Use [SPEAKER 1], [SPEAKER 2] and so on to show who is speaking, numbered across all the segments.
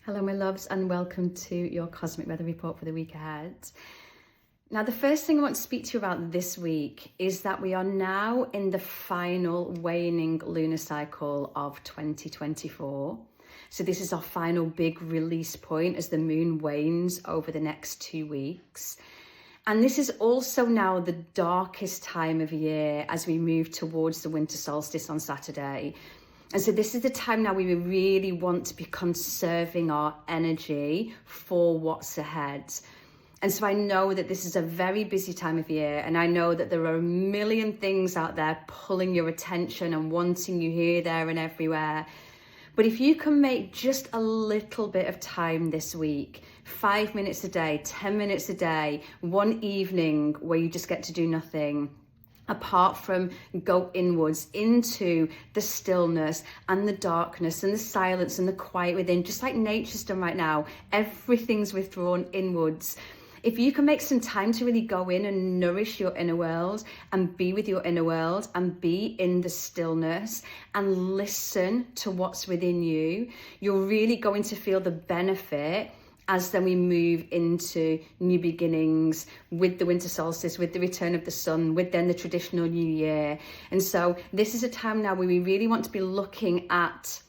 [SPEAKER 1] Hello my loves, and welcome to your cosmic weather report for the week ahead. Now the first thing I want to speak to you about this week is that we are now in the final waning lunar cycle of 2024. So this is our final big release point as the moon wanes over the next 2 weeks. And this is also now the darkest time of year as we move towards the winter solstice on Saturday. And so this is the time now we really want to be conserving our energy for what's ahead. And so I know that this is a very busy time of year, and I know that there are a million things out there pulling your attention and wanting you here, there and everywhere. But if you can make just a little bit of time this week, 5 minutes a day, 10 minutes a day, one evening where you just get to do nothing, apart from go inwards into the stillness and the darkness and the silence and the quiet within, just like nature's done right now, everything's withdrawn inwards. If you can make some time to really go in and nourish your inner world and be with your inner world and be in the stillness and listen to what's within you, you're really going to feel the benefit as then we move into new beginnings with the winter solstice, with the return of the sun, with then the traditional new year. And so this is a time now where we really want to be looking at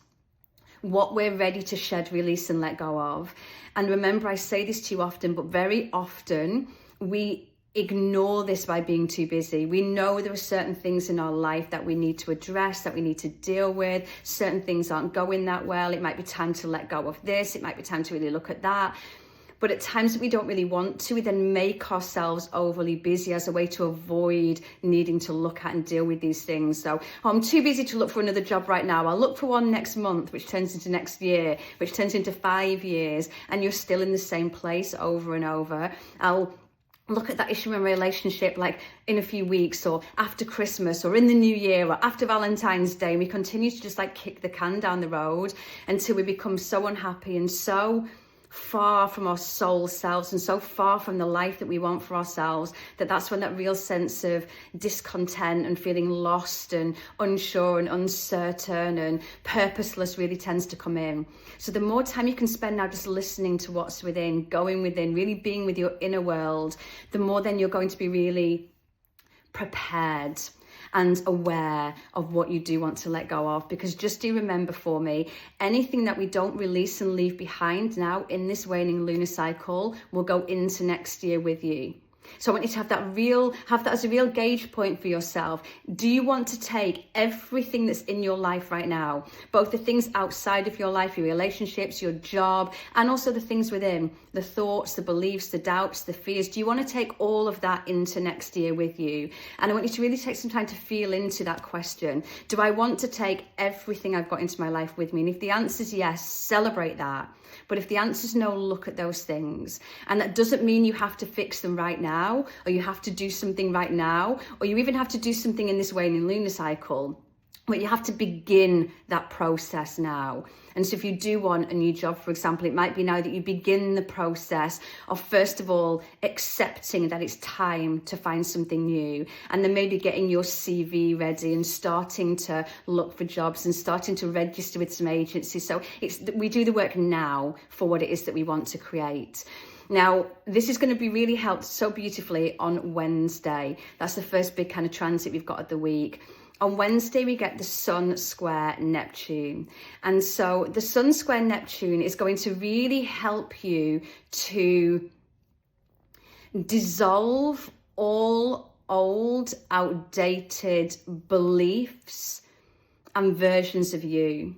[SPEAKER 1] what we're ready to shed, release and let go of. And remember, I say this too often, but very often we ignore this by being too busy. We know there are certain things in our life that we need to address, that we need to deal with. Certain things aren't going that well. It might be time to let go of this. It might be time to really look at that. But at times that we don't really want to, we then make ourselves overly busy as a way to avoid needing to look at and deal with these things. So I'm too busy to look for another job right now. I'll look for one next month, which turns into next year, which turns into 5 years, and you're still in the same place over and over. I'll look at that issue in a relationship like in a few weeks or after Christmas or in the new year or after Valentine's Day. And we continue to just like kick the can down the road until we become so unhappy and so far from our soul selves and so far from the life that we want for ourselves, that's when that real sense of discontent and feeling lost and unsure and uncertain and purposeless really tends to come in. So the more time you can spend now just listening to what's within, going within, really being with your inner world, the more then you're going to be really prepared and aware of what you do want to let go of. Because just do remember for me, anything that we don't release and leave behind now in this waning lunar cycle will go into next year with you. So I want you to have that as a real gauge point for yourself. Do you want to take everything that's in your life right now, both the things outside of your life, your relationships, your job, and also the things within, the thoughts, the beliefs, the doubts, the fears? Do you want to take all of that into next year with you? And I want you to really take some time to feel into that question. Do I want to take everything I've got into my life with me? And if the answer is yes, celebrate that. But if the answer is no, look at those things. And that doesn't mean you have to fix them right now, or you have to do something right now, or you even have to do something in this waning lunar cycle. But you have to begin that process now. And so if you do want a new job, for example, it might be now that you begin the process of, first of all, accepting that it's time to find something new, and then maybe getting your CV ready and starting to look for jobs and starting to register with some agencies. So we do the work now for what it is that we want to create. Now, this is going to be really helped so beautifully on Wednesday. That's the first big kind of transit we've got of the week. On Wednesday, we get the Sun square Neptune. And so the Sun square Neptune is going to really help you to dissolve all old, outdated beliefs and versions of you.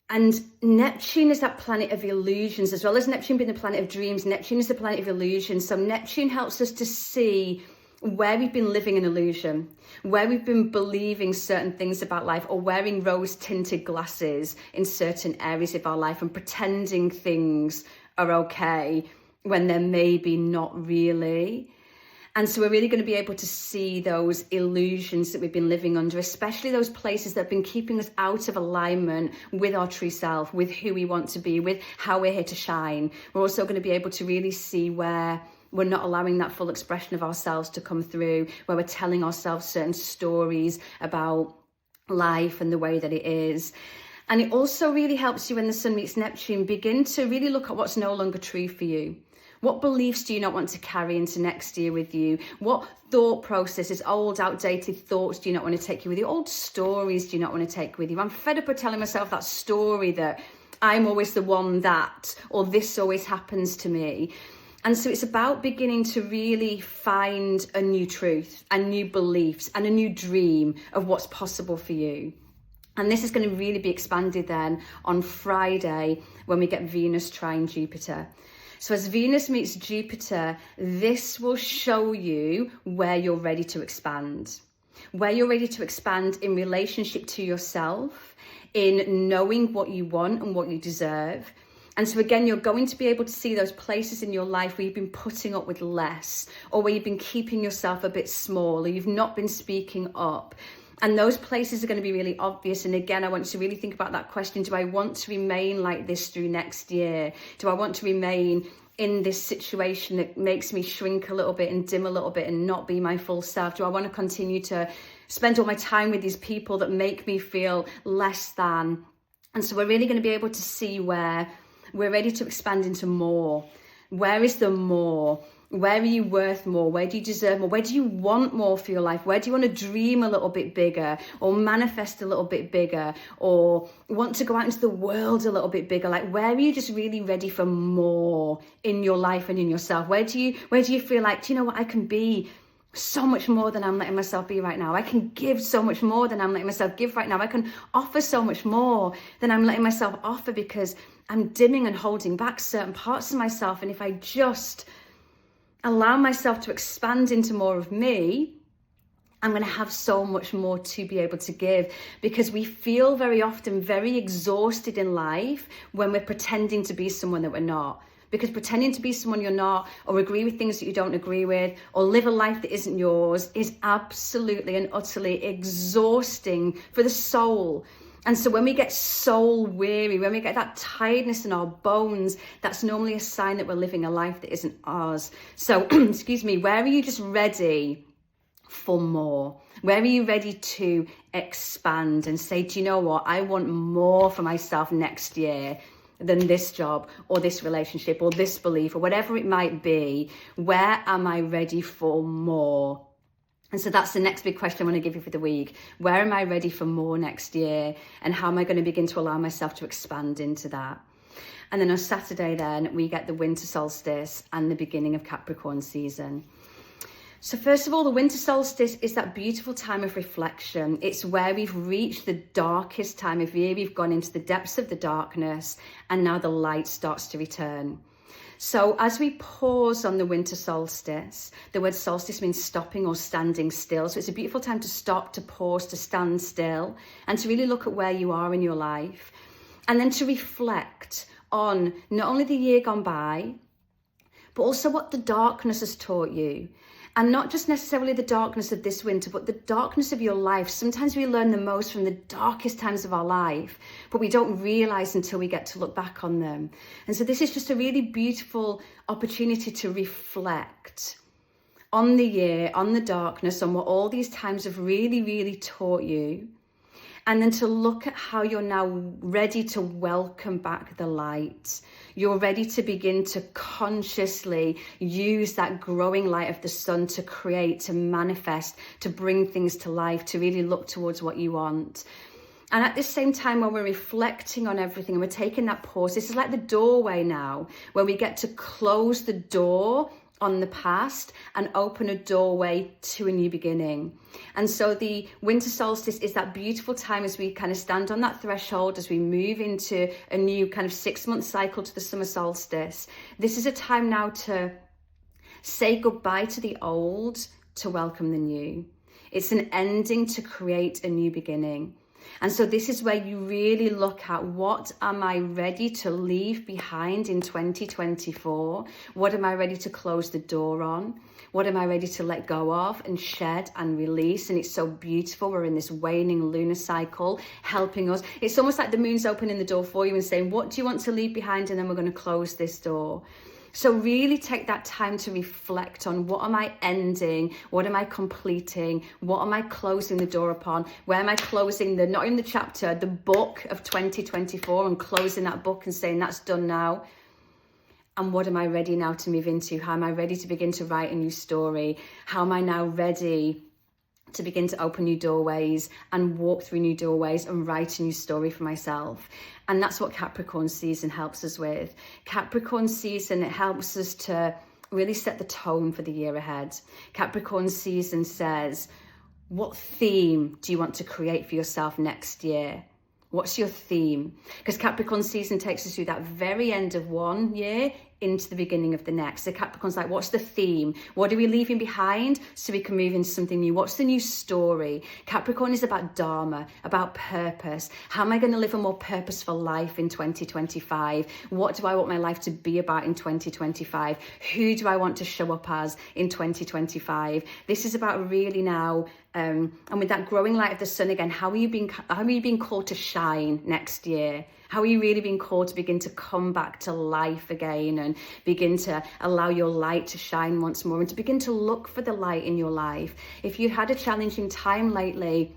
[SPEAKER 1] And Neptune is that planet of illusions, as well as Neptune being the planet of dreams. Neptune is the planet of illusions. So Neptune helps us to see where we've been living an illusion, where we've been believing certain things about life, or wearing rose-tinted glasses in certain areas of our life and pretending things are okay when they're maybe not really. And so we're really going to be able to see those illusions that we've been living under, especially those places that have been keeping us out of alignment with our true self, with who we want to be, with how we're here to shine. We're also going to be able to really see where we're not allowing that full expression of ourselves to come through, where we're telling ourselves certain stories about life and the way that it is. And it also really helps you when the sun meets Neptune, begin to really look at what's no longer true for you. What beliefs do you not want to carry into next year with you? What thought processes, old, outdated thoughts do you not want to take you with you? Old stories do you not want to take with you? I'm fed up of telling myself that story that I'm always the one that, or this always happens to me. And so it's about beginning to really find a new truth and new beliefs and a new dream of what's possible for you. And this is going to really be expanded then on Friday when we get Venus trine Jupiter. So as Venus meets Jupiter, this will show you where you're ready to expand. Where you're ready to expand in relationship to yourself, in knowing what you want and what you deserve. And so again, you're going to be able to see those places in your life where you've been putting up with less, or where you've been keeping yourself a bit small, or you've not been speaking up. And those places are going to be really obvious. And again, I want you to really think about that question. Do I want to remain like this through next year? Do I want to remain in this situation that makes me shrink a little bit and dim a little bit and not be my full self? Do I want to continue to spend all my time with these people that make me feel less than? And so we're really going to be able to see where we're ready to expand into more. Where is the more? Where are you worth more? Where do you deserve more? Where do you want more for your life? Where do you want to dream a little bit bigger, or manifest a little bit bigger, or want to go out into the world a little bit bigger? Like, where are you just really ready for more in your life and in yourself? Where do you feel like, do you know what, I can be so much more than I'm letting myself be right now. I can give so much more than I'm letting myself give right now. I can offer so much more than I'm letting myself offer, because I'm dimming and holding back certain parts of myself. And if I just allow myself to expand into more of me, I'm going to have so much more to be able to give. Because we feel very often very exhausted in life when we're pretending to be someone that we're not. Because pretending to be someone you're not, or agree with things that you don't agree with, or live a life that isn't yours, is absolutely and utterly exhausting for the soul. And so when we get soul weary, when we get that tiredness in our bones, that's normally a sign that we're living a life that isn't ours. So, excuse me, where are you just ready for more? Where are you ready to expand and say, do you know what? I want more for myself next year than this job or this relationship or this belief or whatever it might be. Where am I ready for more? And so that's the next big question I want to give you for the week. Where am I ready for more next year? And how am I going to begin to allow myself to expand into that? And then on Saturday then, we get the winter solstice and the beginning of Capricorn season. So first of all, the winter solstice is that beautiful time of reflection. It's where we've reached the darkest time of year. We've gone into the depths of the darkness, and now the light starts to return. So as we pause on the winter solstice, the word solstice means stopping or standing still. So it's a beautiful time to stop, to pause, to stand still, and to really look at where you are in your life. And then to reflect on not only the year gone by, but also what the darkness has taught you. And not just necessarily the darkness of this winter, but the darkness of your life. Sometimes we learn the most from the darkest times of our life, but we don't realize until we get to look back on them. And so this is just a really beautiful opportunity to reflect on the year, on the darkness, on what all these times have really, really taught you. And then to look at how you're now ready to welcome back the light. You're ready to begin to consciously use that growing light of the sun to create, to manifest, to bring things to life, to really look towards what you want. And at the same time, when we're reflecting on everything and we're taking that pause, this is like the doorway now, where we get to close the door on the past and open a doorway to a new beginning. And so the winter solstice is that beautiful time as we kind of stand on that threshold, as we move into a new kind of 6-month cycle to the summer solstice. This is a time now to say goodbye to the old, to welcome the new. It's an ending to create a new beginning. And so this is where you really look at, what am I ready to leave behind in 2024? What am I ready to close the door on? What am I ready to let go of and shed and release? And it's so beautiful. We're in this waning lunar cycle helping us. It's almost like the moon's opening the door for you and saying, what do you want to leave behind? And then we're going to close this door. So really take that time to reflect on, what am I ending? What am I completing? What am I closing the door upon? Where am I closing not in the chapter, the book of 2024, and closing that book and saying that's done now? And what am I ready now to move into? How am I ready to begin to write a new story? How am I now ready to begin to open new doorways and walk through new doorways and write a new story for myself? And that's what Capricorn season helps us with. Capricorn season, it helps us to really set the tone for the year ahead. Capricorn season says, what theme do you want to create for yourself next year? What's your theme? Because Capricorn season takes us through that very end of one year into the beginning of the next. So Capricorn's like, what's the theme? What are we leaving behind so we can move into something new? What's the new story? Capricorn is about dharma, about purpose. How am I going to live a more purposeful life in 2025? What do I want my life to be about in 2025? Who do I want to show up as in 2025? This is about really now, and with that growing light of the sun again, how are you being called to shine next year? How are you really being called to begin to come back to life again and begin to allow your light to shine once more and to begin to look for the light in your life? If you had a challenging time lately,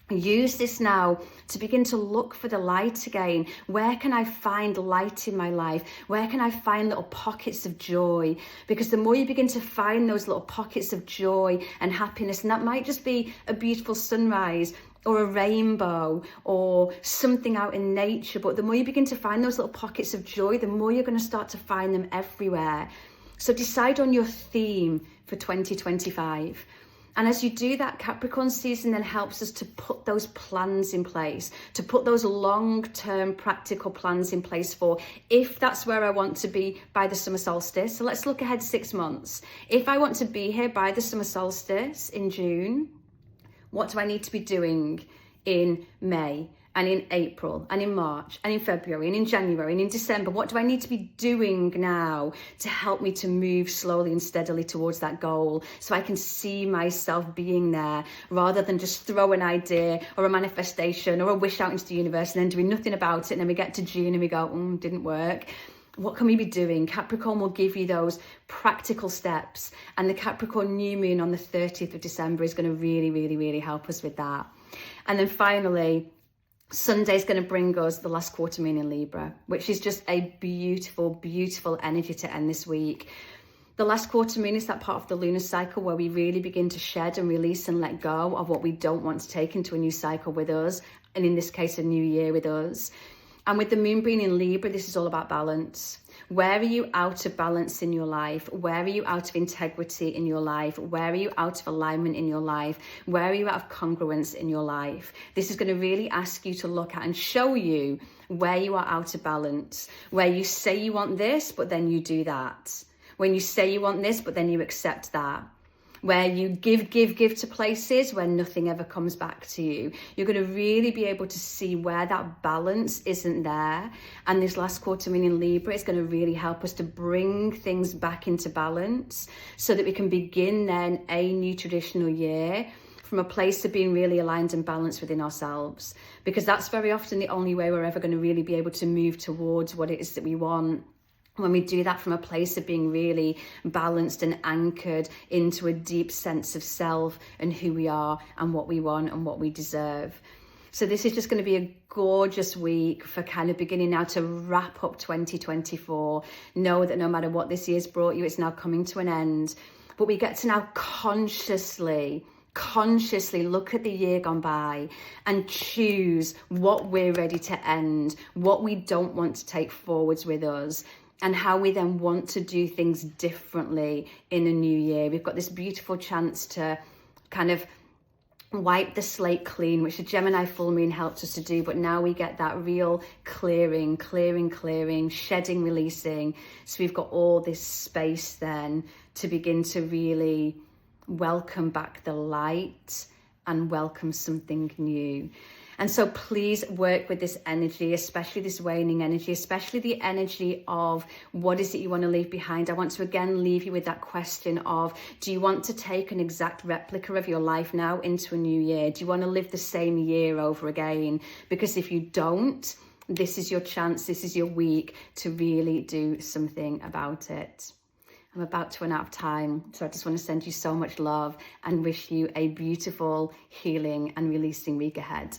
[SPEAKER 1] use this now to begin to look for the light again. Where can I find light in my life? Where can I find little pockets of joy? Because the more you begin to find those little pockets of joy and happiness, and that might just be a beautiful sunrise or a rainbow or something out in nature, but the more you begin to find those little pockets of joy, the more you're going to start to find them everywhere. So decide on your theme for 2025. And as you do that, Capricorn season then helps us to put those plans in place, to put those long-term practical plans in place for, if that's where I want to be by the summer solstice. So let's look ahead 6 months. If I want to be here by the summer solstice in June, what do I need to be doing in May and in April and in March and in February and in January and in December? What do I need to be doing now to help me to move slowly and steadily towards that goal so I can see myself being there rather than just throw an idea or a manifestation or a wish out into the universe and then doing nothing about it, and then we get to June and we go, didn't work. What can we be doing? Capricorn will give you those practical steps, and the Capricorn new moon on the 30th of December is going to really, really, really help us with that. And then finally, Sunday is going to bring us the last quarter moon in Libra, which is just a beautiful, beautiful energy to end this week. The last quarter moon is that part of the lunar cycle where we really begin to shed and release and let go of what we don't want to take into a new cycle with us, and in this case, a new year with us. And with the moon being in Libra, this is all about balance. Where are you out of balance in your life? Where are you out of integrity in your life? Where are you out of alignment in your life? Where are you out of congruence in your life? This is going to really ask you to look at and show you where you are out of balance, where you say you want this, but then you do that. When you say you want this, but then you accept that. Where you give to places where nothing ever comes back to you. You're going to really be able to see where that balance isn't there. And this last quarter moon in Libra is going to really help us to bring things back into balance so that we can begin then a new traditional year from a place of being really aligned and balanced within ourselves. Because that's very often the only way we're ever going to really be able to move towards what it is that we want. When we do that from a place of being really balanced and anchored into a deep sense of self and who we are and what we want and what we deserve. So this is just going to be a gorgeous week for kind of beginning now to wrap up 2024. Know that no matter what this year's brought you, it's now coming to an end. But we get to now consciously look at the year gone by and choose what we're ready to end, what we don't want to take forwards with us, and how we then want to do things differently in a new year. We've got this beautiful chance to kind of wipe the slate clean, which the Gemini full moon helped us to do, but now we get that real clearing, shedding, releasing. So we've got all this space then to begin to really welcome back the light and welcome something new. And so please work with this energy, especially this waning energy, especially the energy of what is it you want to leave behind. I want to again leave you with that question of, do you want to take an exact replica of your life now into a new year? Do you want to live the same year over again? Because if you don't, this is your chance, this is your week to really do something about it. I'm about to run out of time, so I just want to send you so much love and wish you a beautiful, healing and releasing week ahead.